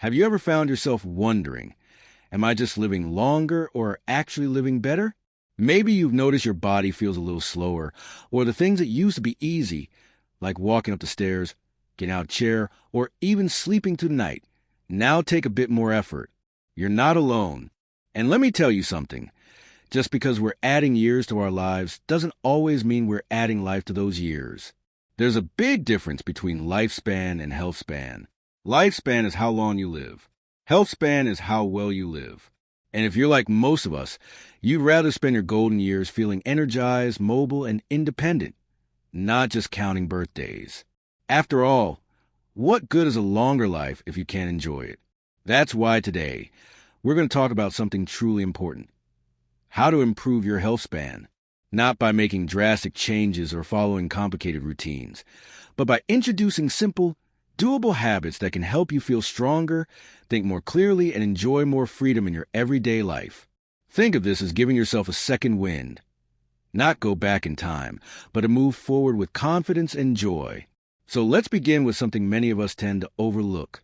Have you ever found yourself wondering, am I just living longer or actually living better? Maybe you've noticed your body feels a little slower, or the things that used to be easy, like walking up the stairs, getting out of a chair, or even sleeping through the night, now take a bit more effort. You're not alone. And let me tell you something. Just because we're adding years to our lives doesn't always mean we're adding life to those years. There's a big difference between lifespan and health span. Lifespan is how long you live. Health span is how well you live. And if you're like most of us, you'd rather spend your golden years feeling energized, mobile, and independent, not just counting birthdays. After all, what good is a longer life if you can't enjoy it? That's why today, we're going to talk about something truly important. How to improve your health span, not by making drastic changes or following complicated routines, but by introducing simple, doable habits that can help you feel stronger, think more clearly, and enjoy more freedom in your everyday life. Think of this as giving yourself a second wind. Not go back in time, but to move forward with confidence and joy. So let's begin with something many of us tend to overlook.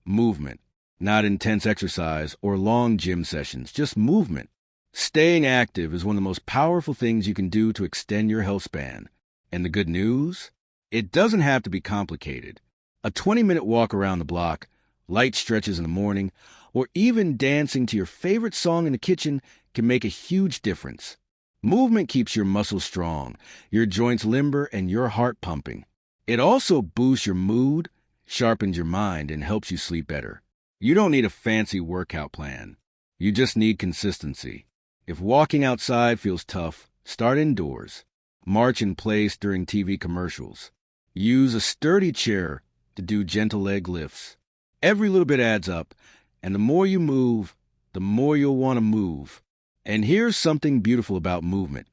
Movement. Not intense exercise or long gym sessions, just movement. Staying active is one of the most powerful things you can do to extend your health span. And the good news? It doesn't have to be complicated. A 20-minute walk around the block, light stretches in the morning, or even dancing to your favorite song in the kitchen can make a huge difference. Movement keeps your muscles strong, your joints limber, and your heart pumping. It also boosts your mood, sharpens your mind, and helps you sleep better. You don't need a fancy workout plan. You just need consistency. If walking outside feels tough, start indoors. March in place during TV commercials. Use a sturdy chair to do gentle leg lifts. Every little bit adds up, and the more you move, the more you'll want to move. And here's something beautiful about movement.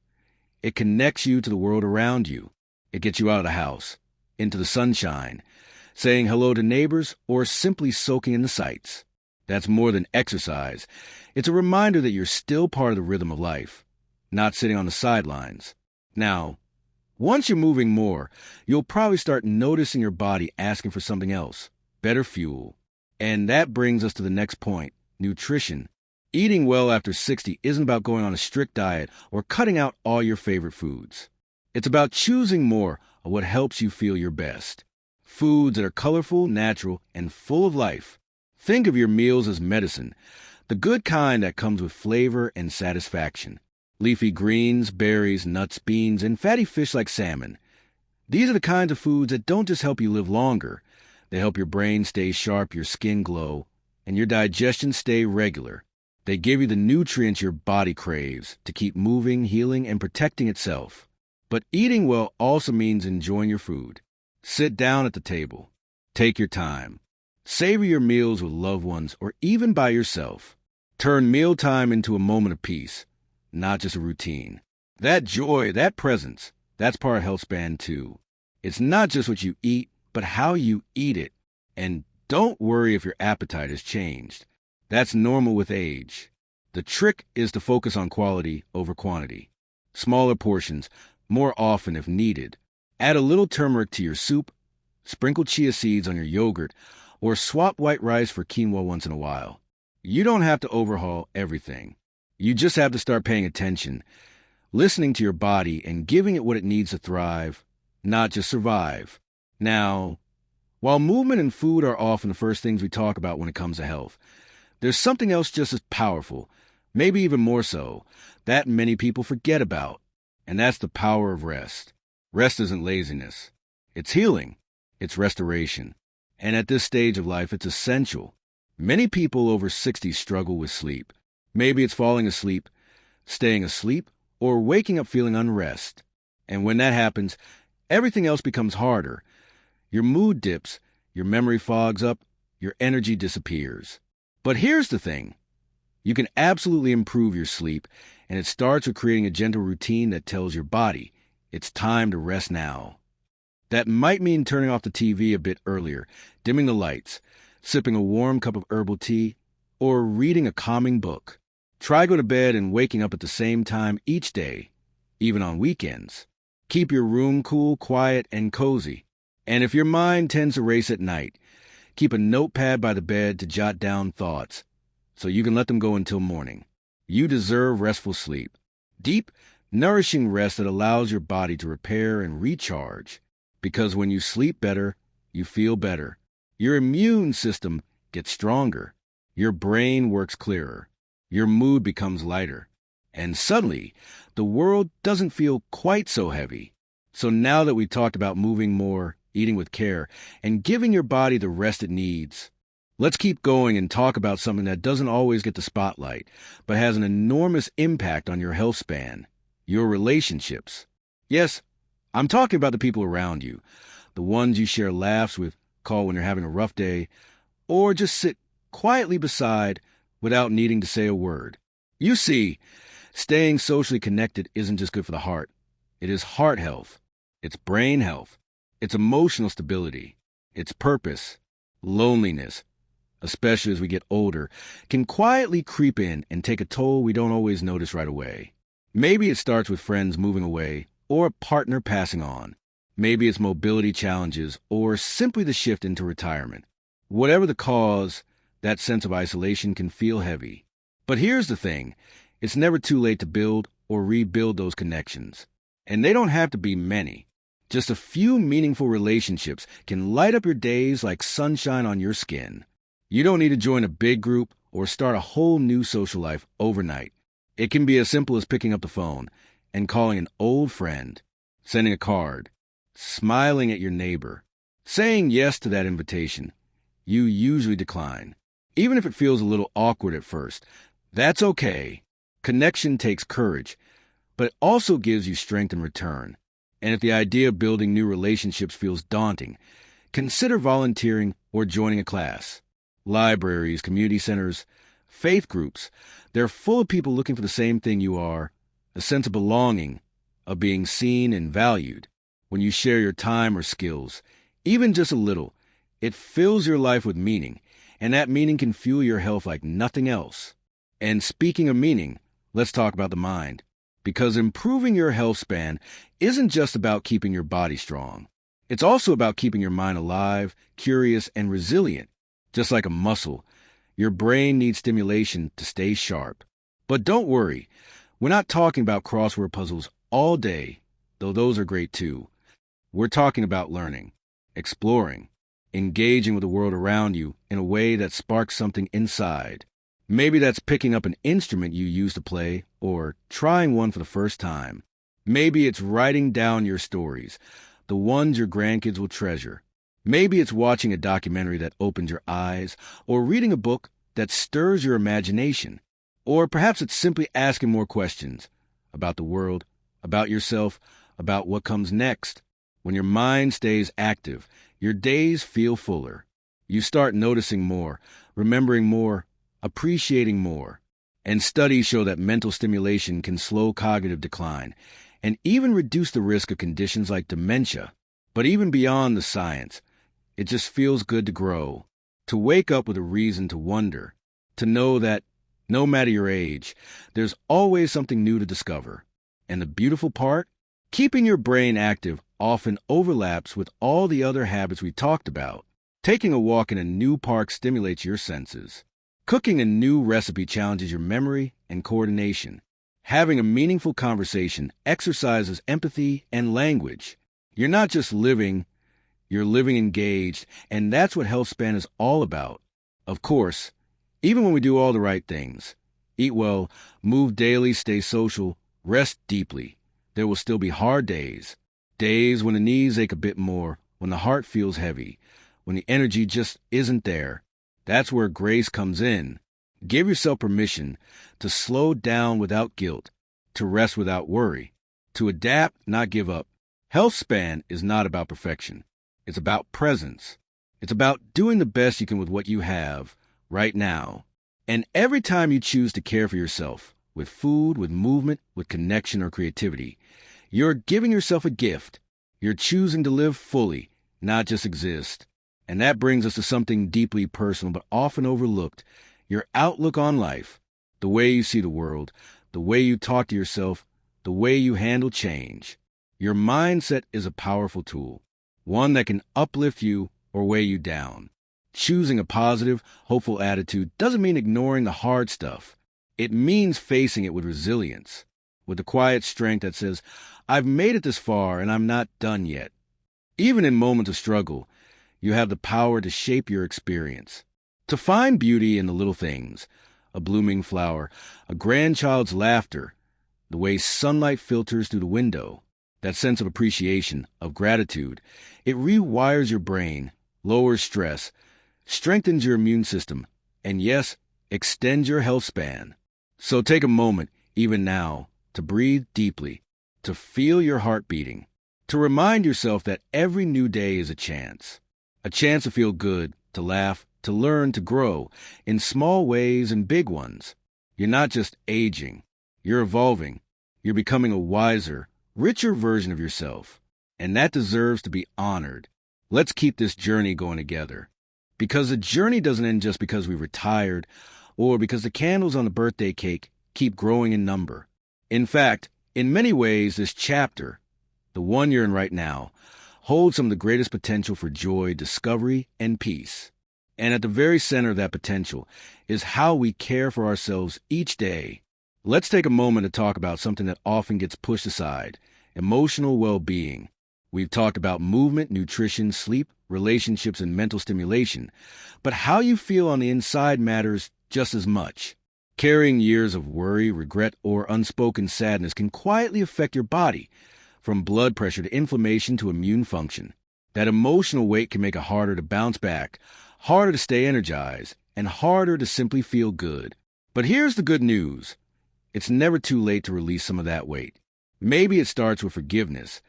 It connects you to the world around you. It gets you out of the house, into the sunshine, saying hello to neighbors, or simply soaking in the sights. That's more than exercise. It's a reminder that you're still part of the rhythm of life, not sitting on the sidelines. Now, once you're moving more, you'll probably start noticing your body asking for something else, better fuel. And that brings us to the next point, nutrition. Eating well after 60 isn't about going on a strict diet or cutting out all your favorite foods. It's about choosing more of what helps you feel your best. Foods that are colorful, natural, and full of life. Think of your meals as medicine, the good kind that comes with flavor and satisfaction. Leafy greens, berries, nuts, beans, and fatty fish like salmon. These are the kinds of foods that don't just help you live longer. They help your brain stay sharp, your skin glow, and your digestion stay regular. They give you the nutrients your body craves to keep moving, healing, and protecting itself. But eating well also means enjoying your food. Sit down at the table. Take your time. Savor your meals with loved ones or even by yourself. Turn mealtime into a moment of peace, not just a routine. That joy, that presence, that's part of health span too. It's not just what you eat, but how you eat it. And don't worry if your appetite has changed. That's normal with age. The trick is to focus on quality over quantity. Smaller portions, more often if needed. Add a little turmeric to your soup, sprinkle chia seeds on your yogurt, or swap white rice for quinoa once in a while. You don't have to overhaul everything. You just have to start paying attention, listening to your body and giving it what it needs to thrive, not just survive. Now, while movement and food are often the first things we talk about when it comes to health, there's something else just as powerful, maybe even more so, that many people forget about, and that's the power of rest. Rest isn't laziness. It's healing. It's restoration. And at this stage of life, it's essential. Many people over 60 struggle with sleep. Maybe it's falling asleep, staying asleep, or waking up feeling unrest. And when that happens, everything else becomes harder. Your mood dips, your memory fogs up, your energy disappears. But here's the thing. You can absolutely improve your sleep, and it starts with creating a gentle routine that tells your body, it's time to rest now. That might mean turning off the TV a bit earlier, dimming the lights, sipping a warm cup of herbal tea, or reading a calming book. Try going to bed and waking up at the same time each day, even on weekends. Keep your room cool, quiet, and cozy. And if your mind tends to race at night, Keep a notepad by the bed to jot down thoughts so you can let them go until morning. You deserve restful sleep. Deep, nourishing rest that allows your body to repair and recharge. Because when you sleep better, you feel better. Your immune system gets stronger. Your brain works clearer. Your mood becomes lighter. And suddenly, the world doesn't feel quite so heavy. So now that we've talked about moving more, eating with care, and giving your body the rest it needs, let's keep going and talk about something that doesn't always get the spotlight, but has an enormous impact on your health span, your relationships. Yes, I'm talking about the people around you, the ones you share laughs with, call when you're having a rough day, or just sit quietly beside without needing to say a word. You see, staying socially connected isn't just good for the heart. It is heart health. It's brain health. It's emotional stability. It's purpose. Loneliness, especially as we get older, can quietly creep in and take a toll we don't always notice right away. Maybe it starts with friends moving away or a partner passing on. Maybe it's mobility challenges or simply the shift into retirement. Whatever the cause, that sense of isolation can feel heavy. But here's the thing. It's never too late to build or rebuild those connections. And they don't have to be many. Just a few meaningful relationships can light up your days like sunshine on your skin. You don't need to join a big group or start a whole new social life overnight. It can be as simple as picking up the phone and calling an old friend, sending a card, smiling at your neighbor, saying yes to that invitation you usually decline. Even if it feels a little awkward at first, that's okay. Connection takes courage, but it also gives you strength in return. And if the idea of building new relationships feels daunting, consider volunteering or joining a class. Libraries, community centers, faith groups, they're full of people looking for the same thing you are, a sense of belonging, of being seen and valued. When you share your time or skills, even just a little, it fills your life with meaning, and that meaning can fuel your health like nothing else. And speaking of meaning, let's talk about the mind. Because improving your health span isn't just about keeping your body strong. It's also about keeping your mind alive, curious, and resilient. Just like a muscle, your brain needs stimulation to stay sharp. But don't worry, we're not talking about crossword puzzles all day, though those are great too. We're talking about learning, exploring, engaging with the world around you in a way that sparks something inside. Maybe that's picking up an instrument you used to play or trying one for the first time. Maybe it's writing down your stories, the ones your grandkids will treasure. Maybe it's watching a documentary that opens your eyes or reading a book that stirs your imagination. Or perhaps it's simply asking more questions about the world, about yourself, about what comes next. When your mind stays active, your days feel fuller. You start noticing more, remembering more, appreciating more. And studies show that mental stimulation can slow cognitive decline and even reduce the risk of conditions like dementia. But even beyond the science, it just feels good to grow, to wake up with a reason to wonder, to know that no matter your age, there's always something new to discover. And the beautiful part? Keeping your brain active often overlaps with all the other habits we talked about. Taking a walk in a new park stimulates your senses. Cooking a new recipe challenges your memory and coordination. Having a meaningful conversation exercises empathy and language. You're not just living, you're living engaged, and that's what Healthspan is all about. Of course, even when we do all the right things, eat well, move daily, stay social, rest deeply, there will still be hard days. Days when the knees ache a bit more, when the heart feels heavy, when the energy just isn't there. That's where grace comes in. Give yourself permission to slow down without guilt, to rest without worry, to adapt, not give up. Healthspan is not about perfection. It's about presence. It's about doing the best you can with what you have right now. And every time you choose to care for yourself, with food, with movement, with connection or creativity, you're giving yourself a gift. You're choosing to live fully, not just exist. And that brings us to something deeply personal but often overlooked, your outlook on life, the way you see the world, the way you talk to yourself, the way you handle change. Your mindset is a powerful tool, one that can uplift you or weigh you down. Choosing a positive, hopeful attitude doesn't mean ignoring the hard stuff. It means facing it with resilience, with the quiet strength that says, I've made it this far and I'm not done yet. Even in moments of struggle, you have the power to shape your experience, to find beauty in the little things, a blooming flower, a grandchild's laughter, the way sunlight filters through the window, that sense of appreciation, of gratitude. It rewires your brain, lowers stress, strengthens your immune system, and yes, extends your health span. So take a moment, even now, to breathe deeply, to feel your heart beating, to remind yourself that every new day is a chance to feel good, to laugh, to learn, to grow, in small ways and big ones. You're not just aging, you're evolving. You're becoming a wiser, richer version of yourself, and that deserves to be honored. Let's keep this journey going together. Because the journey doesn't end just because we retired or because the candles on the birthday cake keep growing in number. In fact, in many ways, this chapter, the one you're in right now, holds some of the greatest potential for joy, discovery, and peace. And at the very center of that potential is how we care for ourselves each day. Let's take a moment to talk about something that often gets pushed aside, emotional well-being. We've talked about movement, nutrition, sleep, relationships, and mental stimulation, but how you feel on the inside matters just as much. Carrying years of worry, regret, or unspoken sadness can quietly affect your body, from blood pressure to inflammation to immune function. That emotional weight can make it harder to bounce back, harder to stay energized, and harder to simply feel good. But here's the good news. It's never too late to release some of that weight. Maybe it starts with forgiveness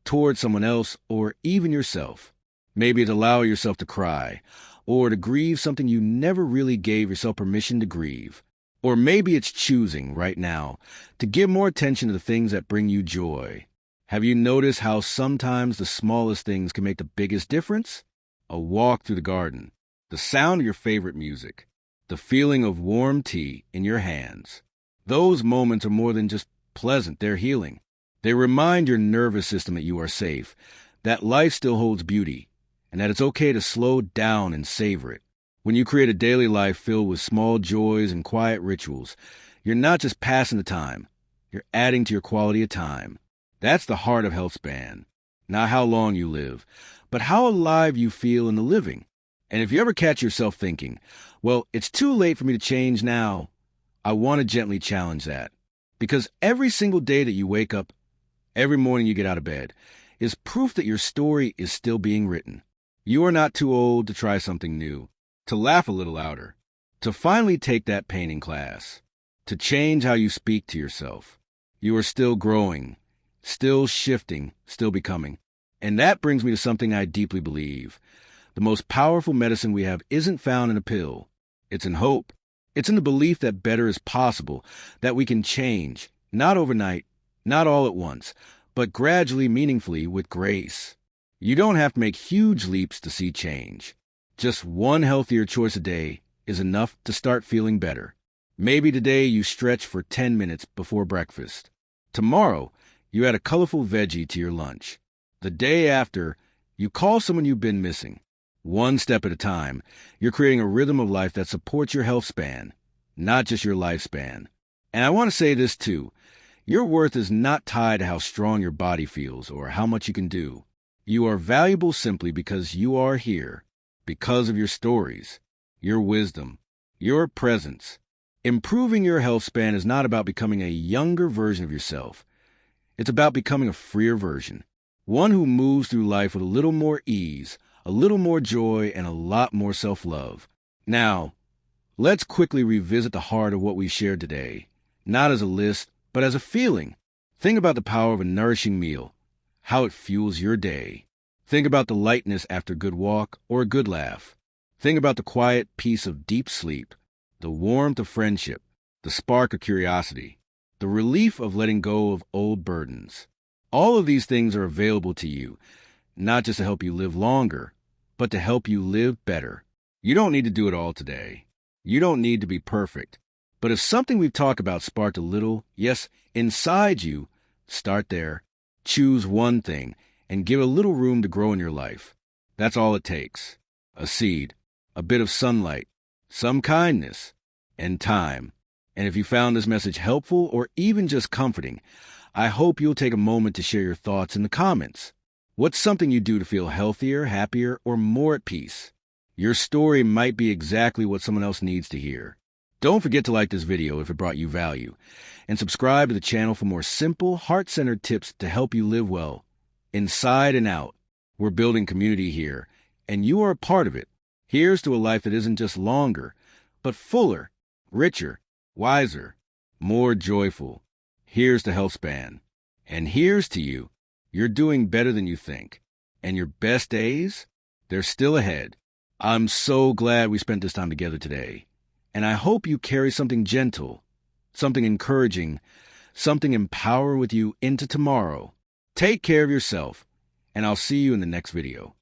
towards someone else or even yourself. Maybe it's allow yourself to cry or to grieve something you never really gave yourself permission to grieve. Or maybe it's choosing right now to give more attention to the things that bring you joy. Have you noticed how sometimes the smallest things can make the biggest difference? A walk through the garden, the sound of your favorite music, the feeling of warm tea in your hands. Those moments are more than just pleasant, they're healing. They remind your nervous system that you are safe, that life still holds beauty, and that it's okay to slow down and savor it. When you create a daily life filled with small joys and quiet rituals, you're not just passing the time, you're adding to your quality of time. That's the heart of Healthspan. Not how long you live, but how alive you feel in the living. And if you ever catch yourself thinking, well, it's too late for me to change now, I want to gently challenge that. Because every single day that you wake up, every morning you get out of bed, is proof that your story is still being written. You are not too old to try something new, to laugh a little louder, to finally take that painting class, to change how you speak to yourself. You are still growing, still shifting, still becoming. And that brings me to something I deeply believe. The most powerful medicine we have isn't found in a pill. It's in hope. It's in the belief that better is possible, that we can change, not overnight, not all at once, but gradually, meaningfully, with grace. You don't have to make huge leaps to see change. Just one healthier choice a day is enough to start feeling better. Maybe today you stretch for 10 minutes before breakfast. Tomorrow, you add a colorful veggie to your lunch. The day after, you call someone you've been missing. One step at a time, you're creating a rhythm of life that supports your health span, not just your lifespan. And I want to say this too. Your worth is not tied to how strong your body feels or how much you can do. You are valuable simply because you are here, because of your stories, your wisdom, your presence. Improving your health span is not about becoming a younger version of yourself. It's about becoming a freer version, one who moves through life with a little more ease, a little more joy, and a lot more self-love. Now, let's quickly revisit the heart of what we shared today, not as a list, but as a feeling. Think about the power of a nourishing meal, how it fuels your day. Think about the lightness after a good walk or a good laugh. Think about the quiet peace of deep sleep, the warmth of friendship, the spark of curiosity, the relief of letting go of old burdens. All of these things are available to you, not just to help you live longer, but to help you live better. You don't need to do it all today. You don't need to be perfect. But if something we've talked about sparked a little, yes, inside you, start there. Choose one thing and give a little room to grow in your life. That's all it takes. A seed. a bit of sunlight, some kindness, and time. And if you found this message helpful or even just comforting, I hope you'll take a moment to share your thoughts in the comments. What's something you do to feel healthier, happier, or more at peace? Your story might be exactly what someone else needs to hear. Don't forget to like this video if it brought you value, and subscribe to the channel for more simple, heart-centered tips to help you live well, inside and out. We're building community here, and you are a part of it. Here's to a life that isn't just longer, but fuller, richer, wiser, more joyful. Here's to Healthspan. And here's to you. You're doing better than you think. And your best days? They're still ahead. I'm so glad we spent this time together today. And I hope you carry something gentle, something encouraging, something empowering with you into tomorrow. Take care of yourself, and I'll see you in the next video.